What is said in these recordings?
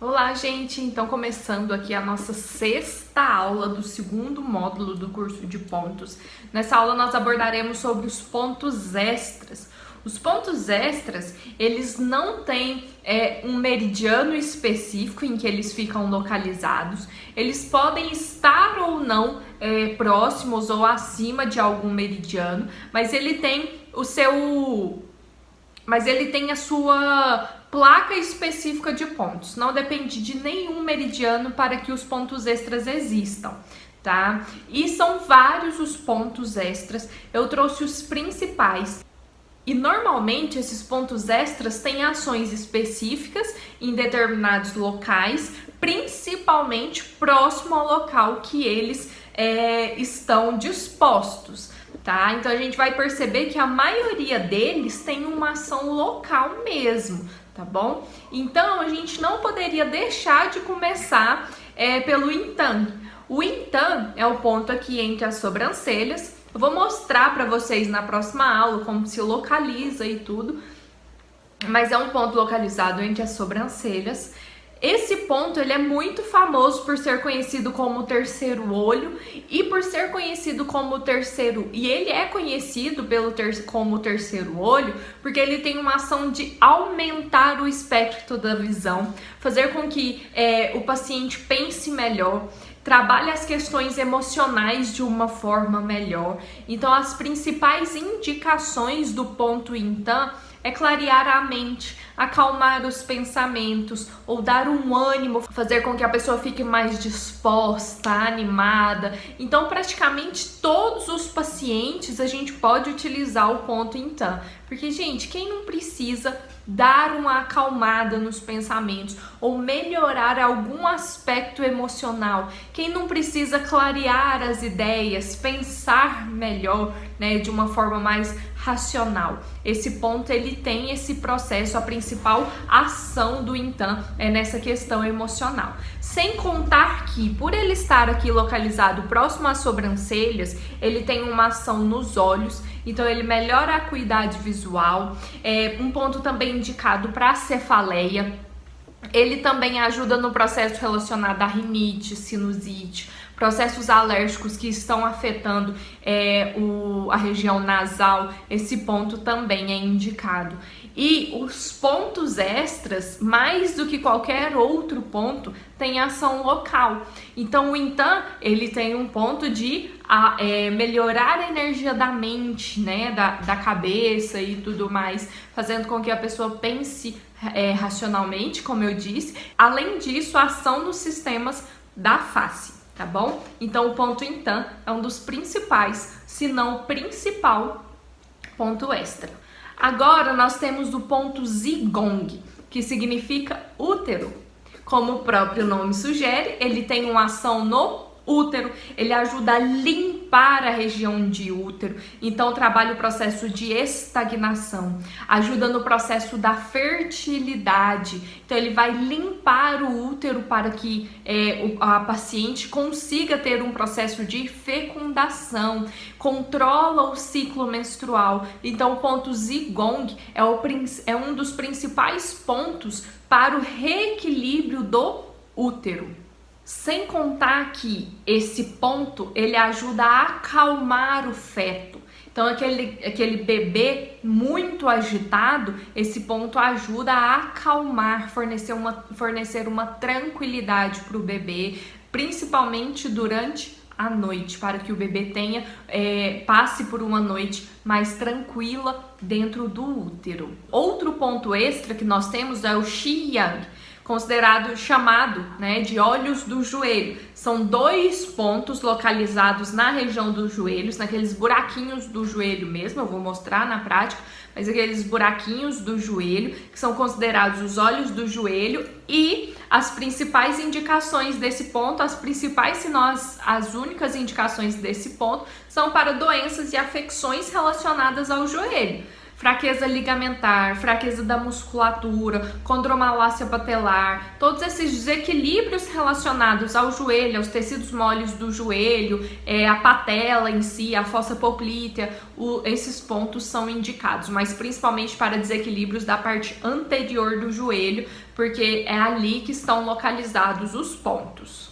Olá, gente! Então, começando aqui a nossa sexta aula do segundo módulo do curso de pontos. Nessa aula, nós abordaremos sobre os pontos extras. Os pontos extras, eles não têm um meridiano específico em que eles ficam localizados. Eles podem estar ou não próximos ou acima de algum meridiano, mas ele tem a sua placa específica de pontos. Não depende de nenhum meridiano para que os pontos extras existam, tá? E são vários os pontos extras. Eu trouxe os principais. E normalmente esses pontos extras têm ações específicas em determinados locais, principalmente próximo ao local que eles estão dispostos. Tá? Então a gente vai perceber que a maioria deles tem uma ação local mesmo, tá bom? Então a gente não poderia deixar de começar pelo então. O então é o ponto aqui entre as sobrancelhas. Eu vou mostrar para vocês na próxima aula como se localiza e tudo, mas é um ponto localizado entre as sobrancelhas. Esse ponto ele é muito famoso por ser conhecido como o terceiro olho e por ser conhecido como o terceiro, e ele é conhecido como o terceiro olho porque ele tem uma ação de aumentar o espectro da visão, fazer com que o paciente pense melhor, trabalhe as questões emocionais de uma forma melhor. Então as principais indicações do ponto então é clarear a mente, acalmar os pensamentos ou dar um ânimo, fazer com que a pessoa fique mais disposta, animada. Então, praticamente todos os pacientes a gente pode utilizar o ponto então, porque, gente, quem não precisa dar uma acalmada nos pensamentos ou melhorar algum aspecto emocional? Quem não precisa clarear as ideias, pensar melhor, né, de uma forma mais racional? Esse ponto ele tem esse processo, a principal ação do então é nessa questão emocional. Sem contar que, por ele estar aqui localizado próximo às sobrancelhas, ele tem uma ação nos olhos, então ele melhora a acuidade visual. Um ponto também indicado para a cefaleia. Ele também ajuda no processo relacionado à rinite, sinusite, processos alérgicos que estão afetando a região nasal. Esse ponto também é indicado. E os pontos extras, mais do que qualquer outro ponto, tem ação local. Então, o então, ele tem um ponto de melhorar a energia da mente, né, da cabeça e tudo mais, fazendo com que a pessoa pense racionalmente, como eu disse. Além disso, a ação nos sistemas da face, tá bom? Então, o ponto então é um dos principais, se não o principal ponto extra. Agora, nós temos o ponto zigong, que significa útero. Como o próprio nome sugere, ele tem uma ação no útero, ele ajuda a limpar a região de útero, então trabalha o processo de estagnação, ajuda no processo da fertilidade, então ele vai limpar o útero para que a paciente consiga ter um processo de fecundação, controla o ciclo menstrual. Então o ponto zigong é um dos principais pontos para o reequilíbrio do útero. Sem contar que esse ponto, ele ajuda a acalmar o feto. Então, aquele bebê muito agitado, esse ponto ajuda a acalmar, fornecer uma tranquilidade para o bebê, principalmente durante a noite, para que o bebê passe por uma noite mais tranquila dentro do útero. Outro ponto extra que nós temos é o Shiyang, chamado, né, de olhos do joelho. São dois pontos localizados na região dos joelhos, naqueles buraquinhos do joelho mesmo, eu vou mostrar na prática, mas aqueles buraquinhos do joelho, que são considerados os olhos do joelho, e as principais indicações desse ponto, as únicas indicações desse ponto, são para doenças e afecções relacionadas ao joelho. fraqueza ligamentar, fraqueza da musculatura, condromalácia patelar, todos esses desequilíbrios relacionados ao joelho, aos tecidos moles do joelho, a patela em si, a fossa poplítea, esses pontos são indicados, mas principalmente para desequilíbrios da parte anterior do joelho, porque é ali que estão localizados os pontos.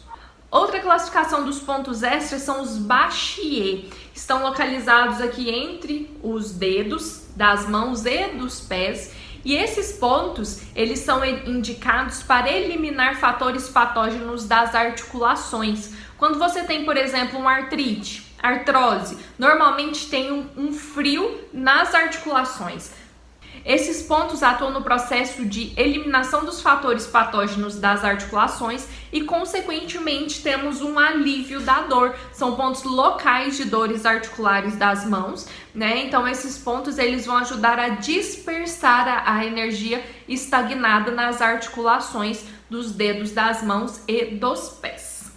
Outra classificação dos pontos extras são os Bachier. Estão localizados aqui entre os dedos das mãos e dos pés. E esses pontos, eles são indicados para eliminar fatores patógenos das articulações. Quando você tem, por exemplo, uma artrite, artrose, normalmente tem um frio nas articulações. Esses pontos atuam no processo de eliminação dos fatores patógenos das articulações e, consequentemente, temos um alívio da dor. São pontos locais de dores articulares das mãos, né? Então, esses pontos eles vão ajudar a dispersar a energia estagnada nas articulações dos dedos das mãos e dos pés.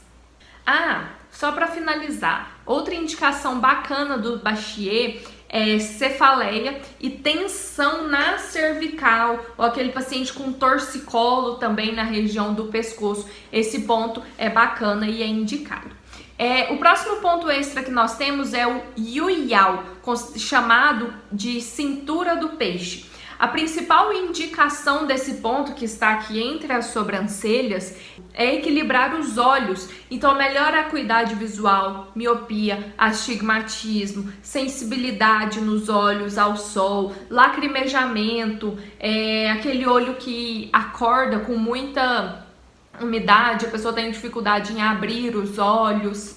Só para finalizar, outra indicação bacana do Bachier é cefaleia e tensão na cervical, ou aquele paciente com torcicolo também na região do pescoço. Esse ponto é bacana e é indicado. O próximo ponto extra que nós temos é o Yuyao, chamado de cintura do peixe. A principal indicação desse ponto, que está aqui entre as sobrancelhas, é equilibrar os olhos. Então, melhora a acuidade visual, miopia, astigmatismo, sensibilidade nos olhos ao sol, lacrimejamento, aquele olho que acorda com muita umidade, a pessoa tem dificuldade em abrir os olhos,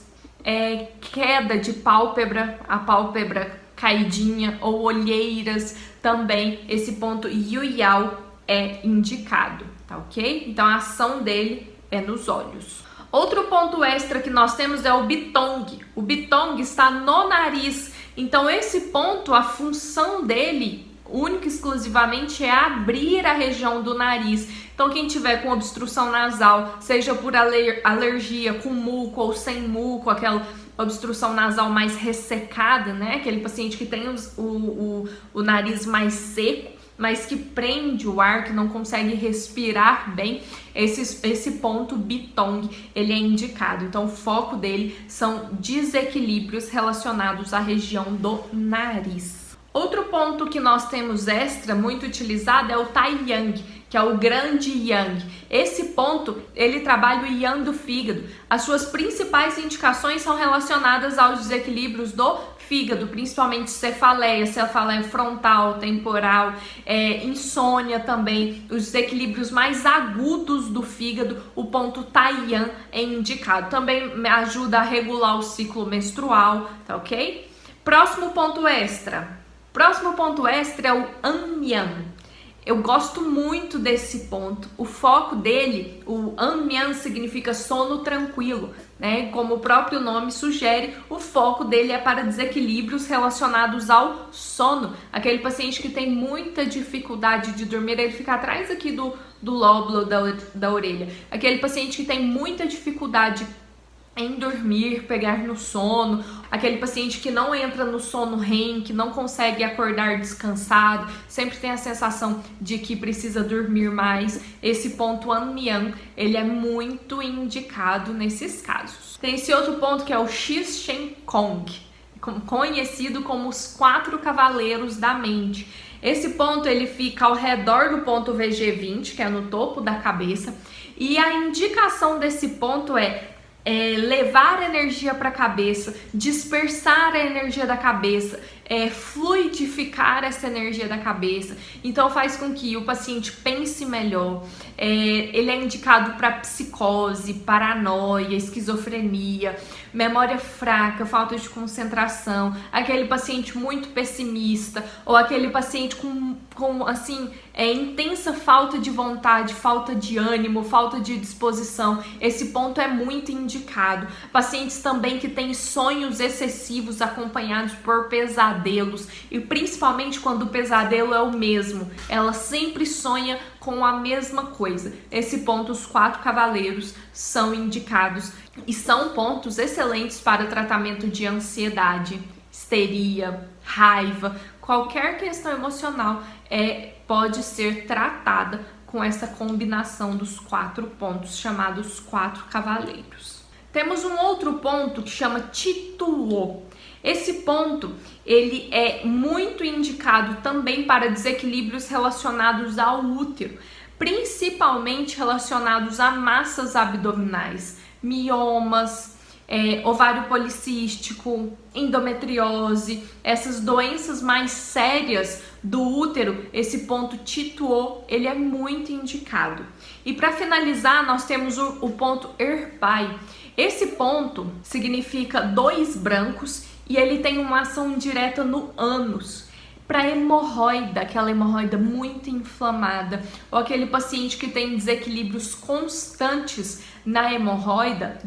queda de pálpebra, a pálpebra caidinha, ou olheiras também. Esse ponto Yuyao é indicado, tá ok? Então a ação dele é nos olhos. Outro ponto extra que nós temos é o Bitong. O Bitong está no nariz, então esse ponto, a função dele única e exclusivamente é abrir a região do nariz. Então quem tiver com obstrução nasal, seja por alergia, com muco ou sem muco, aquela obstrução nasal mais ressecada, né? Aquele paciente que tem o nariz mais seco, mas que prende o ar, que não consegue respirar bem, esse ponto Bitong, ele é indicado. Então o foco dele são desequilíbrios relacionados à região do nariz. Outro ponto que nós temos extra, muito utilizado, é o Taiyang, que é o grande yang. Esse ponto, ele trabalha o yang do fígado. As suas principais indicações são relacionadas aos desequilíbrios do fígado, principalmente cefaleia frontal, temporal, insônia também, os desequilíbrios mais agudos do fígado, o ponto Taiyang é indicado. Também ajuda a regular o ciclo menstrual, tá ok? Próximo ponto extra é o Anmian. Eu gosto muito desse ponto. O foco dele, o Anmian, significa sono tranquilo, né? Como o próprio nome sugere, o foco dele é para desequilíbrios relacionados ao sono. Aquele paciente que tem muita dificuldade de dormir, ele fica atrás aqui do lóbulo da orelha. Aquele paciente que tem muita dificuldade em dormir, pegar no sono, aquele paciente que não entra no sono REM, que não consegue acordar descansado, sempre tem a sensação de que precisa dormir mais. Esse ponto Anmian, ele é muito indicado nesses casos. Tem esse outro ponto que é o Xishenkong, conhecido como os 4 cavaleiros da mente. Esse ponto ele fica ao redor do ponto VG20, que é no topo da cabeça, e a indicação desse ponto é levar energia para a cabeça, dispersar a energia da cabeça, fluidificar essa energia da cabeça. Então faz com que o paciente pense melhor. Ele é indicado para psicose, paranoia, esquizofrenia, memória fraca, falta de concentração, aquele paciente muito pessimista, ou aquele paciente com assim, intensa falta de vontade, falta de ânimo, falta de disposição. Esse ponto é muito indicado. Pacientes também que têm sonhos excessivos acompanhados por pesadelos, e principalmente quando o pesadelo é o mesmo, ela sempre sonha com a mesma coisa. Esse ponto, os 4 cavaleiros são indicados e são pontos excelentes para o tratamento de ansiedade histeria, raiva, qualquer questão emocional pode ser tratada com essa combinação dos 4 pontos, chamados 4 cavaleiros. Temos um outro ponto que chama Tituô. Esse ponto, ele é muito indicado também para desequilíbrios relacionados ao útero, principalmente relacionados a massas abdominais, miomas, ovário policístico, endometriose, essas doenças mais sérias do útero. Esse ponto Tituô, ele é muito indicado. E para finalizar, nós temos o ponto Erbai. Esse ponto significa 2 brancos e ele tem uma ação direta no ânus. Para hemorroida, aquela hemorroida muito inflamada, ou aquele paciente que tem desequilíbrios constantes na hemorroida,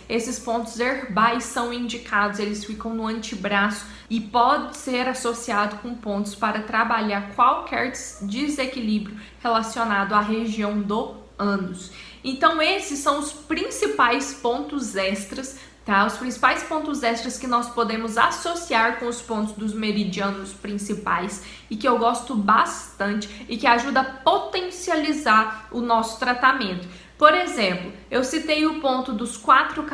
esses pontos herbais são indicados, eles ficam no antebraço e pode ser associado com pontos para trabalhar qualquer desequilíbrio relacionado à região do ânus. Então esses são os principais pontos extras, tá? Os principais pontos extras que nós podemos associar com os pontos dos meridianos principais e que eu gosto bastante e que ajuda a potencializar o nosso tratamento. Por exemplo, eu citei o ponto dos 4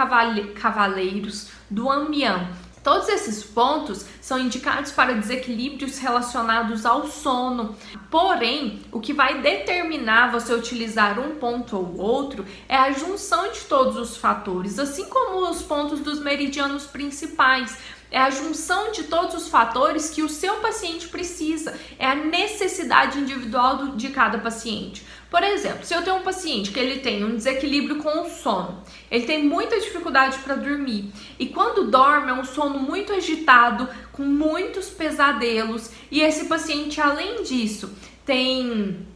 cavaleiros do Amião. Todos esses pontos são indicados para desequilíbrios relacionados ao sono. Porém, o que vai determinar você utilizar um ponto ou outro é a junção de todos os fatores, assim como os pontos dos meridianos principais. É a junção de todos os fatores que o seu paciente precisa, é a necessidade individual de cada paciente. Por exemplo, se eu tenho um paciente que ele tem um desequilíbrio com o sono, ele tem muita dificuldade para dormir e quando dorme é um sono muito agitado, com muitos pesadelos, e esse paciente, além disso, tem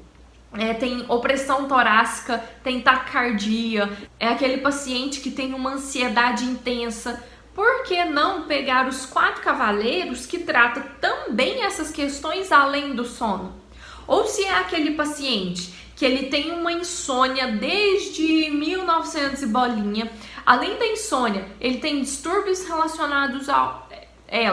opressão torácica, tem taquicardia, é aquele paciente que tem uma ansiedade intensa. Por que não pegar os 4 cavaleiros que trata também essas questões além do sono? Ou se é aquele paciente que ele tem uma insônia desde 1900 e bolinha, além da insônia, ele tem distúrbios relacionados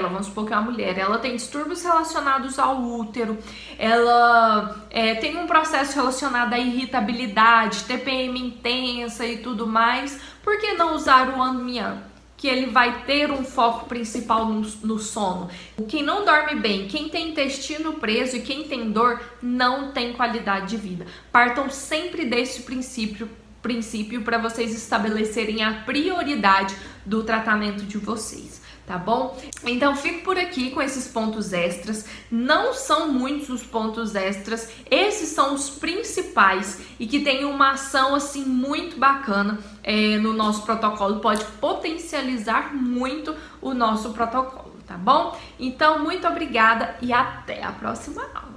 vamos supor que é uma mulher, ela tem distúrbios relacionados ao útero, ela tem um processo relacionado à irritabilidade, TPM intensa e tudo mais. Por que não usar o Amião? Que ele vai ter um foco principal no sono. Quem não dorme bem, quem tem intestino preso e quem tem dor, não tem qualidade de vida. Partam sempre desse princípio para vocês estabelecerem a prioridade do tratamento de vocês, tá bom? Então fico por aqui com esses pontos extras. Não são muitos os pontos extras, esses são os principais e que tem uma ação assim muito bacana no nosso protocolo, pode potencializar muito o nosso protocolo, tá bom? Então muito obrigada e até a próxima aula.